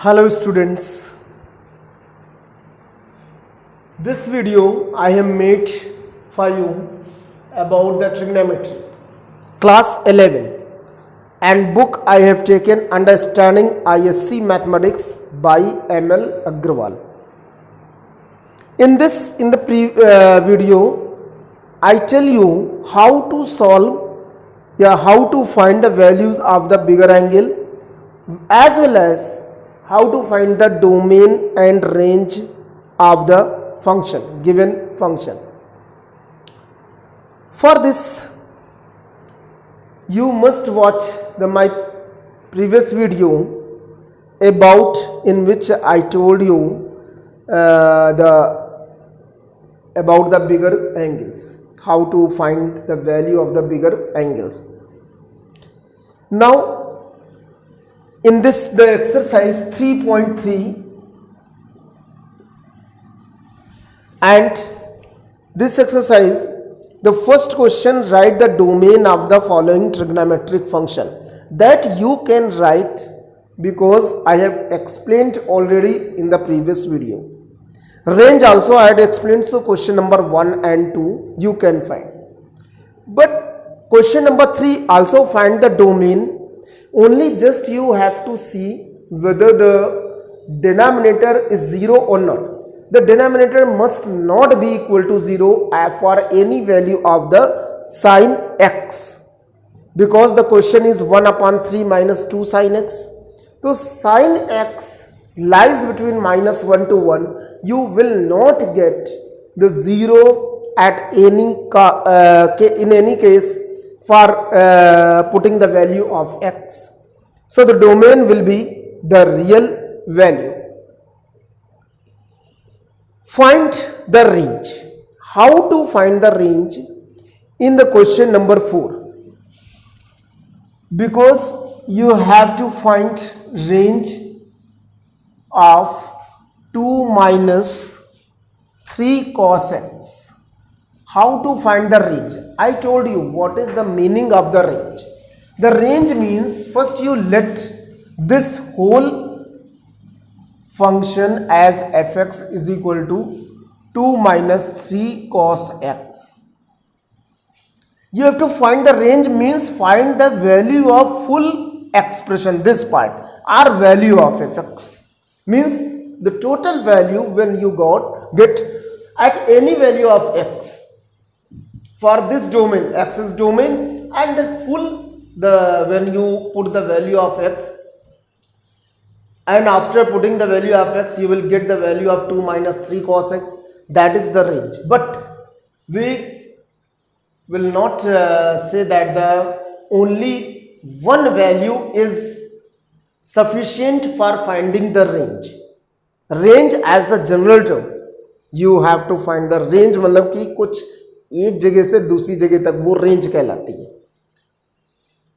Hello students, this video I have made for you about the trigonometry class 11 and book I have taken Understanding ISC Mathematics by ML Agrawal. In the video I tell you how to how to find the values of the bigger angle as well as how to find the domain and range of the given function. For this you must watch my previous video in which I told you about the bigger angles, how to find the value of the bigger angles. Now in the exercise 3.3 and this exercise, the first question, write the domain of the following trigonometric function. That you can write because I have explained already in the previous video. Range also I had explained, so question number 1 and 2 you can find. But question number 3 also find the domain. Only just you have to see whether the denominator is 0 or not. The denominator must not be equal to 0 for any value of the sin x, because the question is 1 upon 3 minus 2 sin x. So sin x lies between minus 1 to 1. You will not get the 0 at in any case for putting the value of x. So the domain will be the real value. Find the range. How to find the range in the question number 4? Because you have to find range of 2 minus 3 cos x. How to find the range? I told you what is the meaning of the range. The range means first you let this whole function as fx is equal to 2 minus 3 cos x. You have to find the range means find the value of full expression, this part, or value of fx. Means the total value when you get at any value of x. For this domain, x is domain, and when you put the value of x, and after putting the value of x you will get the value of 2 minus 3 cos x. That is the range. But we will not say that the only one value is sufficient for finding the range. Range as the general term, you have to find the range, मतलब कि कुछ एक जगह से दूसरी जगह तक वो रेंज कहलाती है.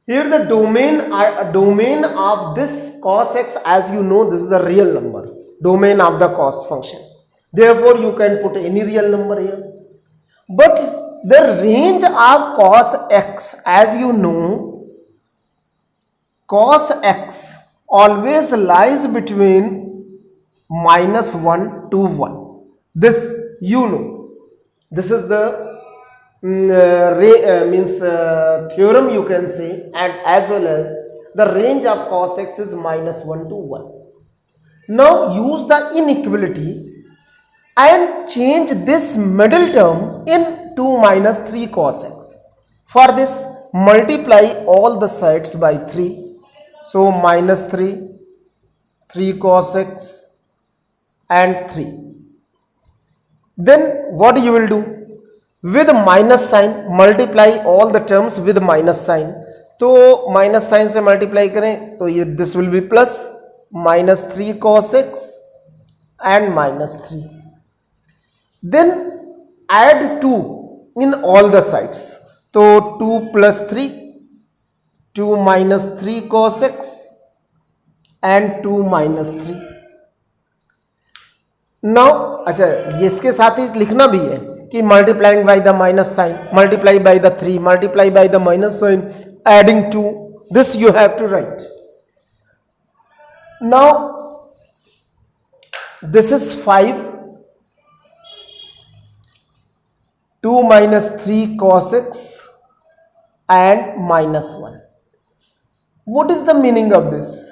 Here the domain of this cos x, as you know, this is the real number, domain of the cos function. Therefore you can put any real number here. But the range of cos x, as you know, cos x always lies between minus 1 to 1. This you know. This is the theorem you can say, and as well as the range of cos x is minus 1 to 1. Now use the inequality and change this middle term in 2 minus 3 cos x. For this multiply all the sides by 3. So minus 3 cos x and 3. Then what you will do? With minus sign multiply all the terms with minus sign. तो minus sign से multiply करें तो ये this will be plus minus 3 cos x and minus 3. Then add 2 in all the sides. तो 2 plus 3, 2 minus 3 cos x and 2 minus 3. Now अच्छा ये इसके साथ ही लिखना भी है कि multiplying by the minus sign, multiply by the 3, multiply by the minus sign, adding 2. This you have to write. Now This is 5, 2 minus 3 cos x and minus 1. What is the meaning of this?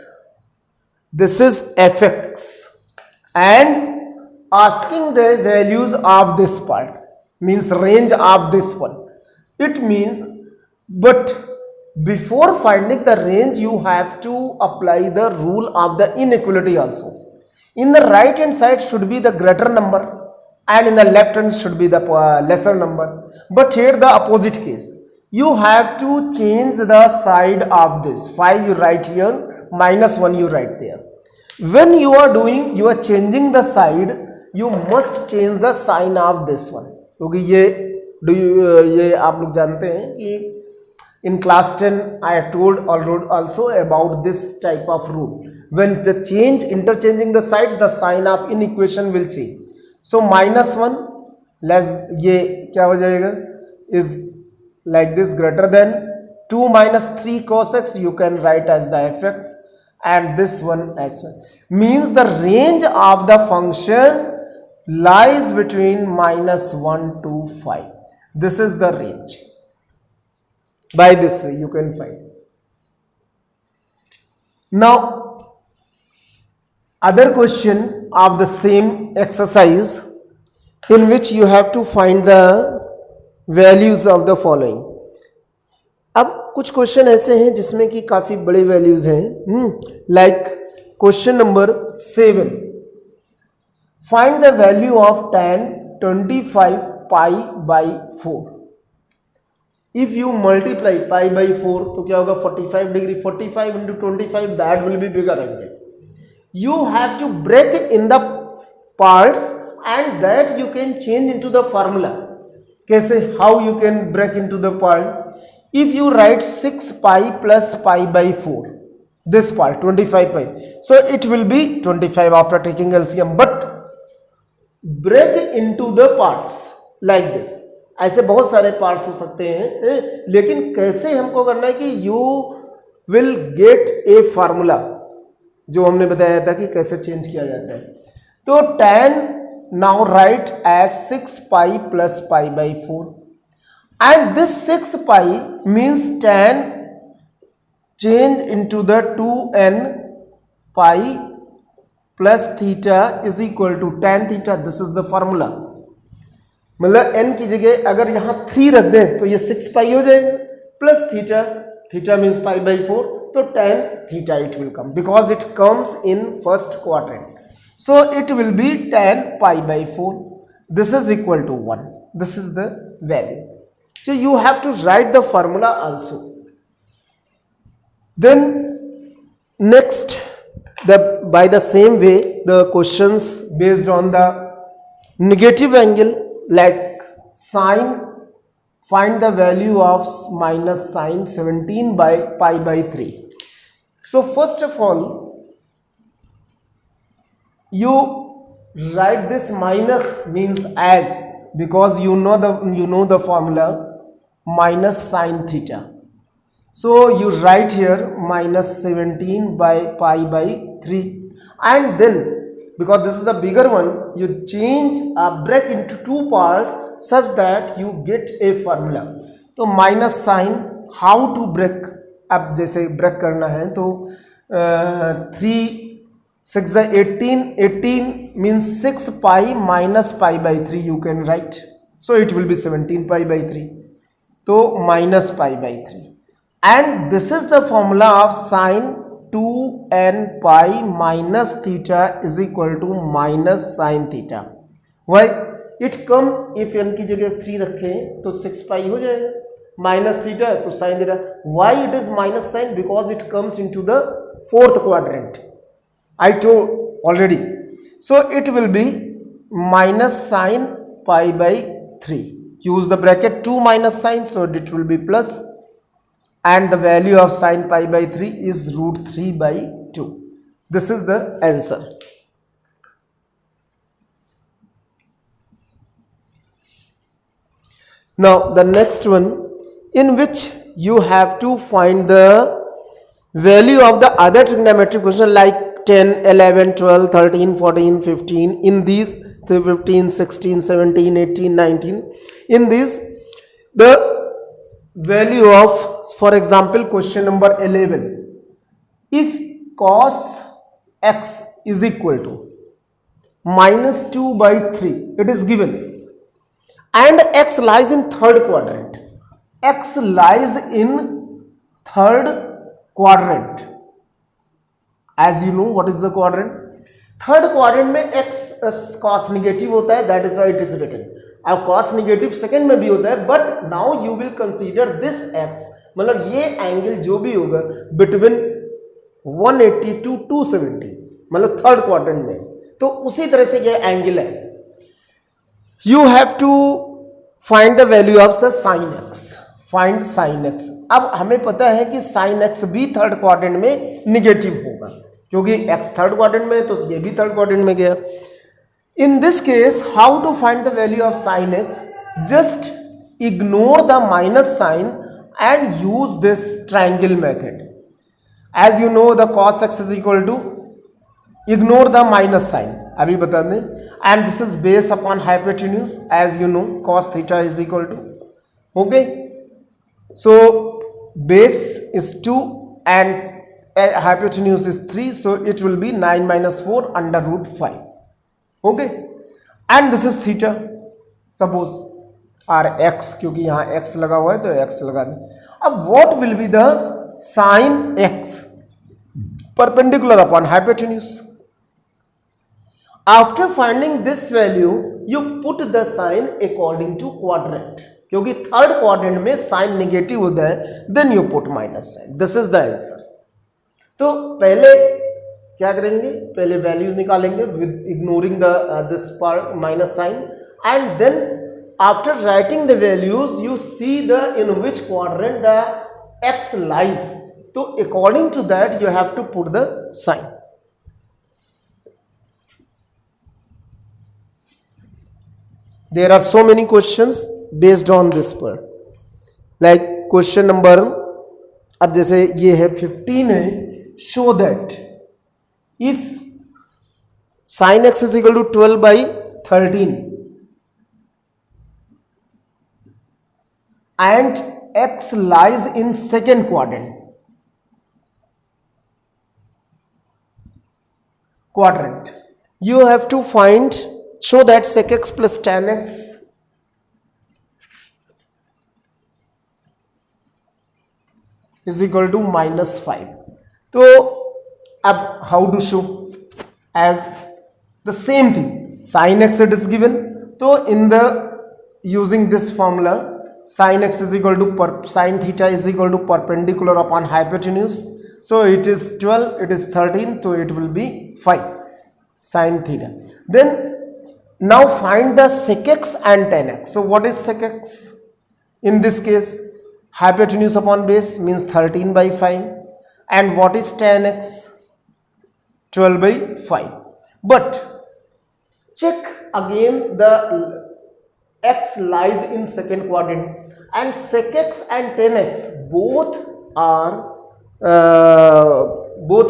This is fx and asking the values of this part, means range of this one. It means, but before finding the range you have to apply the rule of the inequality also. In the right hand side should be the greater number and in the left hand should be the lesser number. But here the opposite case. You have to change the side of this. 5 you write here, minus 1 you write there. When you are doing, you are changing the side, you must change the sign of this one. क्योंकि ये आप लोग जानते हैं कि in class 10 I told also about this type of rule. When the interchanging the sides, the sign of inequation will change. So minus 1 less ये क्या हो जाएगा, is like this, greater than 2 minus 3 cos x you can write as the fx and this one as well. Means the range of the function lies between minus 1 to 5. This is the range. By this way you can find. Now other question of the same exercise in which you have to find the values of the following. अब कुछ question ऐसे हैं जिसमें कि काफी बड़े values हैं, like question number 7. Find the value of tan 25 pi by 4. If you multiply pi by 4 तो क्या होगा 45 degree. 45 into 25 that will be bigger angle. You have to break in the parts and that you can change into the formula. कैसे, how you can break into the part? If you write 6 pi plus pi by 4, this part 25 pi, so it will be 25 after taking LCM. But break into the parts like this. ऐसे बहुत सारे parts हो सकते हैं, लेकिन कैसे हमको करना है कि you will get a formula जो हमने बताया था कि कैसे चेंज किया जाता है. तो tan now write as 6 pi plus pi by 4 and this 6 pi means tan change into the 2n pi plus theta is equal to tan theta. This is the formula. मतलब n की जगह अगर यहाँ 3 रख दें तो ये 6 pi हो जाएगा plus theta, theta means pi by 4, तो tan theta it will come because it comes in first quadrant. So it will be tan pi by 4. This is equal to 1. This is the value. So you have to write the formula also. Then next, by the same way, the questions based on the negative angle, like sine, find the value of minus sine 17 by pi by 3. So first of all, you write this minus means as, because you know the formula minus sine theta. So you write here minus 17 by pi by 3, and then because this is the bigger one, you change break into two parts such that you get a formula. तो minus sine how to break, अब जैसे break करना है तो 3 6 18, 18 means 6 pi minus pi by 3 you can write, so it will be 17 pi by 3, तो minus pi by 3, and this is the formula of sine 2n pi minus theta is equal to minus sine theta. Why? It comes, if n की जगह 3 रखें तो 6 pi हो जाएगा, minus theta तो sin theta. Why it is minus sign? Because it comes into the fourth quadrant. I told already. So it will be minus sine pi by 3. Use the bracket 2 minus sine, so it will be plus, and the value of sine pi by 3 is root 3 by 2. This is the answer. Now the next one, in which you have to find the value of the other trigonometric question like 10, 11, 12, 13, 14, 15. In these, the 15, 16, 17, 18, 19. In these, the value of, for example, question number 11. If cos x is equal to minus 2 by 3, it is given, and x lies in third quadrant. X lies in third quadrant. As you know, what is the quadrant? Third quadrant में x cos negative होता है, that is why it is written. अब cos negative second में भी होता है, but now you will consider this x, मतलब ये एंगल जो भी होगा बिटवीन 180 टू 270, मतलब थर्ड क्वाड्रेंट में, तो उसी तरह से ये एंगल है. You have to find the value of the sine x. Find sine x. अब हमें पता है कि साइन x भी थर्ड क्वाड्रेंट में निगेटिव होगा, क्योंकि x थर्ड क्वाड्रेंट में, तो ये भी थर्ड क्वाड्रेंट में गया. In this case how to find the value of sine x? Just ignore the minus sign and use this triangle method. As you know the cos x is equal to, ignore the minus sign, अभी बता दें, and this is based upon hypotenuse. As you know cos theta is equal to, okay, so base is 2 and hypotenuse is 3, so it will be 9 minus 4 under root 5, okay, and this is theta. Suppose r x, क्योंकि यहाँ x लगा हुआ है तो x लगा दें. अब what will be the sin x perpendicular upon hypotenuse? After finding this value, you put the sign according to quadrant. क्योंकि थर्ड क्वाड्रेंट में साइन नेगेटिव होता है, then you put minus sign. This is the answer. तो पहले क्या करेंगे? पहले value निकालेंगे with ignoring the this part minus sign, and then after writing the values you see the in which quadrant the x lies. तो according to that you have to put the sign. There are so many questions based on this पर, like question number, अब जैसे ये है 15 है, show that if sin x is equal to 12 by 13 and x lies in second quadrant, you have to find, show that sec x plus tan x is equal to minus 5. तो अब how to show? As the same thing, sin x it is given, तो in the using this formula, sin x is equal to sin theta is equal to perpendicular upon hypotenuse, so it is 12, it is 13, so it will be 5 sin theta. Then now find the sec x and tan x. So what is sec x? In this case, hypotenuse upon base means 13 by 5. And what is tan x? 12 by 5. But check again, the x lies in second quadrant, and sec x and tan x both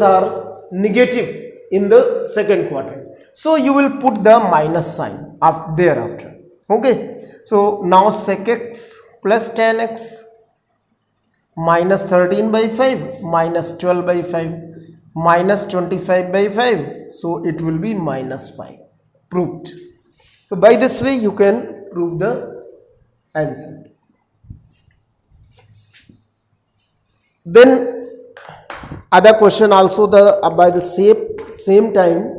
are negative in the second quadrant. So you will put the minus sign thereafter. Okay. So now sec x plus tan x minus 13 by 5 minus 12 by 5 minus 25 by 5. So it will be minus 5. Proved. So by this way you can prove the answer. Then other question also by the same time.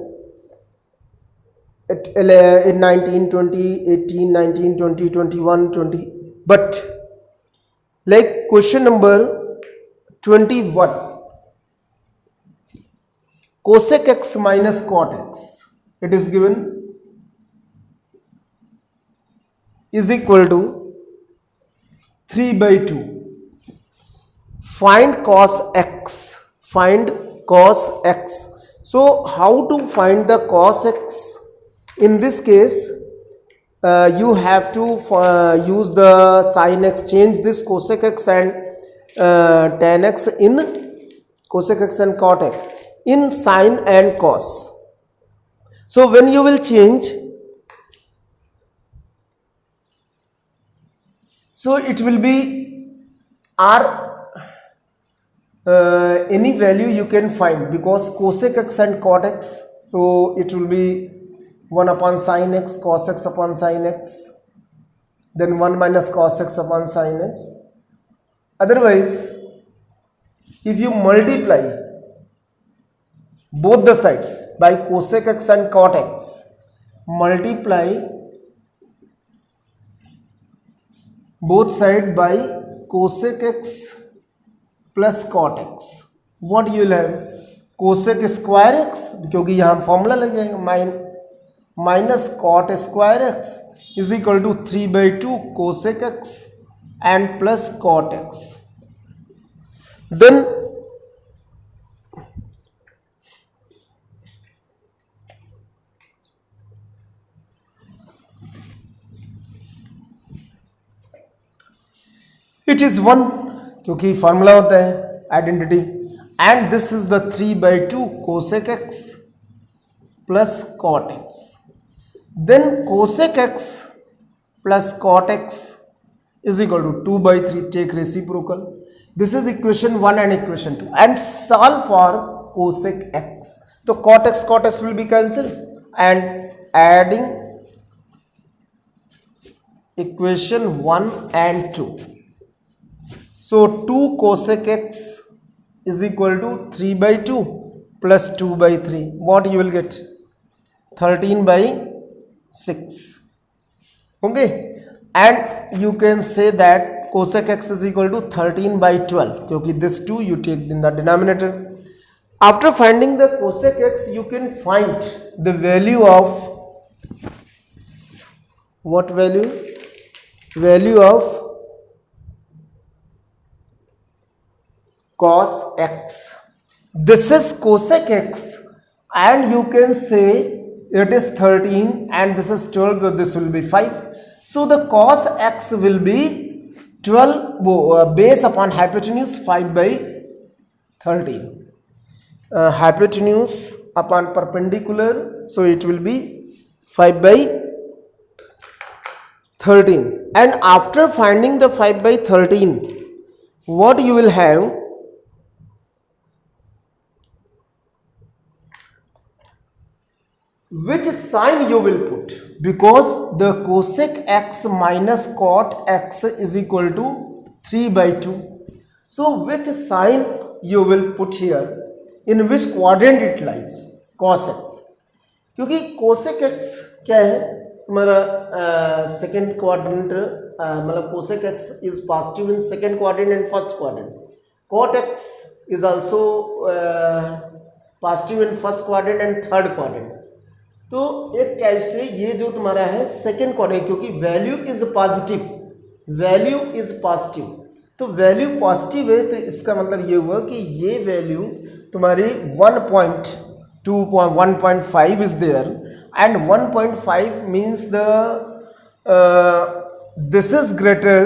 In 19, 20, 18, 19, 20, 21, 20, but like question number 21, cosec x minus cot x, it is given, is equal to 3 by 2. Find cos x. Find cos x. So how to find the cos x? In this case, you have to use the sin x, change this cosec x and tan x in cosec x and cot x in sine and cos. So when you will change, so it will be r any value you can find, because cosec x and cot x, so it will be 1 upon sine x, cos x upon sine x, then 1 minus cos x upon sine x. Otherwise, if you multiply both the sides by cosec x and cot x, multiply both sides by cosec x plus cot x, what you will have? Cosec square x, क्योंकि यहाँ formula लग जाएगा, minus cot square x is equal to 3/2 cosec x and plus cot x. Then it is 1, क्योंकि formula होता है identity, and this is the 3/2 cosec x plus cot x. Then cosec x plus cot x is equal to 2/3. Take reciprocal. This is equation 1 and equation 2, and solve for cosec x. So cot x will be cancelled, and adding equation 1 and 2. So 2 cosec x is equal to 3/2 plus 2/3. What you will get? 13/6. Okay, and you can say that cosec x is equal to 13/12, क्योंकि this 2 you take in the denominator. After finding the cosec x, you can find the value of what value? Value of cos x. This is cosec x, and you can say it is 13 and this is 12, so this will be 5. So the cos x will be 12 base upon hypotenuse 5/13. Hypotenuse upon perpendicular, so it will be 5/13. And after finding the 5/13, what you will have? Which sign you will put? Because the cosec x minus cot x is equal to 3/2. So which sign you will put here? In which quadrant it lies? Cos x. क्योंकि cosec x क्या है हमारा second quadrant, मतलब cosec x is positive in second quadrant and first quadrant. Cot x is also positive in first quadrant and third quadrant. तो एक type से ये जो तुम्हारा है सेकेंड क्वाड्रेंट, क्योंकि value is positive, value is positive, तो वैल्यू पॉजिटिव है, तो इसका मतलब ये हुआ कि ये वैल्यू तुम्हारी 1.2 1.5 is there, and 1.5 means the this is greater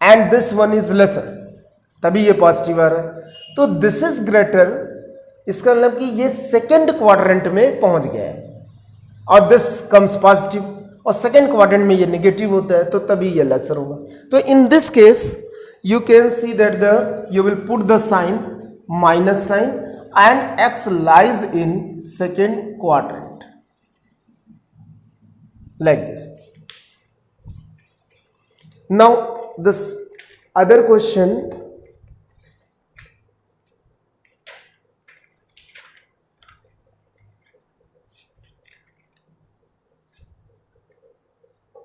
and this one is lesser, तभी ये पॉजिटिव आ रहा है. तो दिस इज ग्रेटर, इसका मतलब कि ये सेकेंड क्वाड्रेंट में पहुंच गया है, और दिस कम्स पॉजिटिव, और सेकेंड क्वाड्रेंट में ये नेगेटिव होता है, तो तभी ये लेसर होगा. तो in this case you can see that the you will put the sign minus sign, and x lies in second quadrant like this. Now this other question,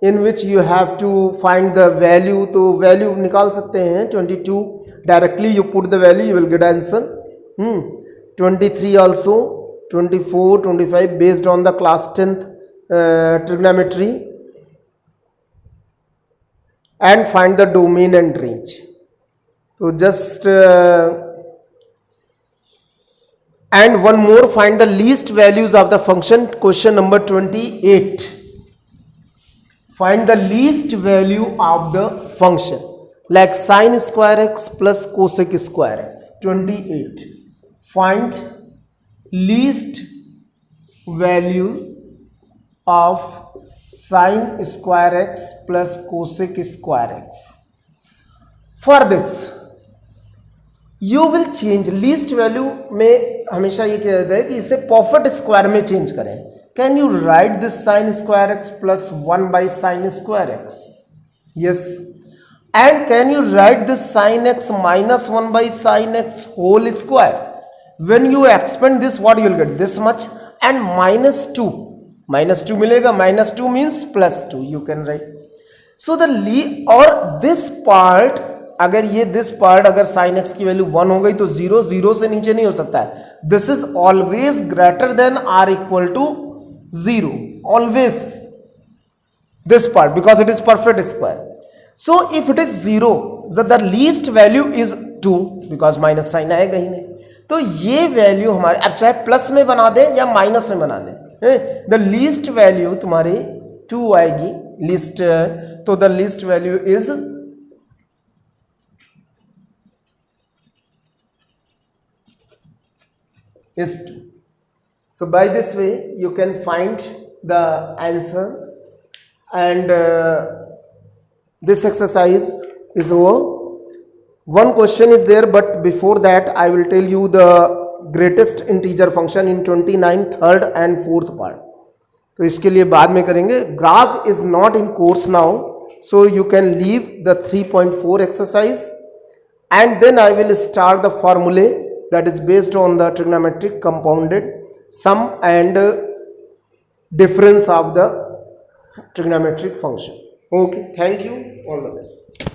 in which you have to find the value. तो value निकाल सकते हैं 22 directly, you put the value, you will get answer. 23 also, 24, 25 based on the class 10th trigonometry, and find the domain and range. So just and one more, find the least values of the function. Question number 28. Find the least value of the function, like sine square x plus cosec square x. 28. Find least value of sin square x plus cosec square x. For this you will change least value में हमेशा ये किया जाता है कि इसे perfect square में change करें. Can you write this sine square x plus 1 by sine square x? Yes. And can you write this sine x minus 1 by sine x whole square? When you expand this what you will get this much and minus two मिलेगा. Minus two means plus two. You can write. So the और this part, अगर ये this part अगर sine x की value 1 हो गई तो 0 से नीचे नहीं हो सकता है. This is always greater than or equal to 0. Always this part because it is perfect square. So if it is 0 the least value is 2 because minus sign आएगा ही नहीं. तो ये वैल्यू हमारे, अब चाहे प्लस में बना दें या माइनस में बना दें, द लीस्ट वैल्यू तुम्हारी 2 आएगी. लीस्ट, तो the least value is is 2. So by this way you can find the answer, and this exercise is over. One question is there, but before that I will tell you the greatest integer function in 29, 3rd and 4th part. तो इसके लिए बाद में करेंगे. Graph is not in course now, so you can leave the 3.4 exercise, and then I will start the formulae that is based on the trigonometric compounded sum and difference of the trigonometric function. Okay, thank you, all the best.